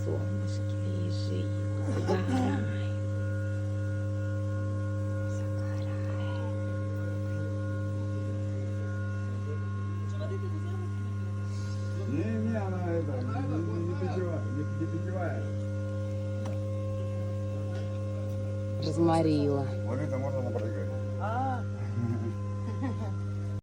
Солнышки, лежи, загорай. Не, она это, не питьевая. Розмарила. Вот это можно на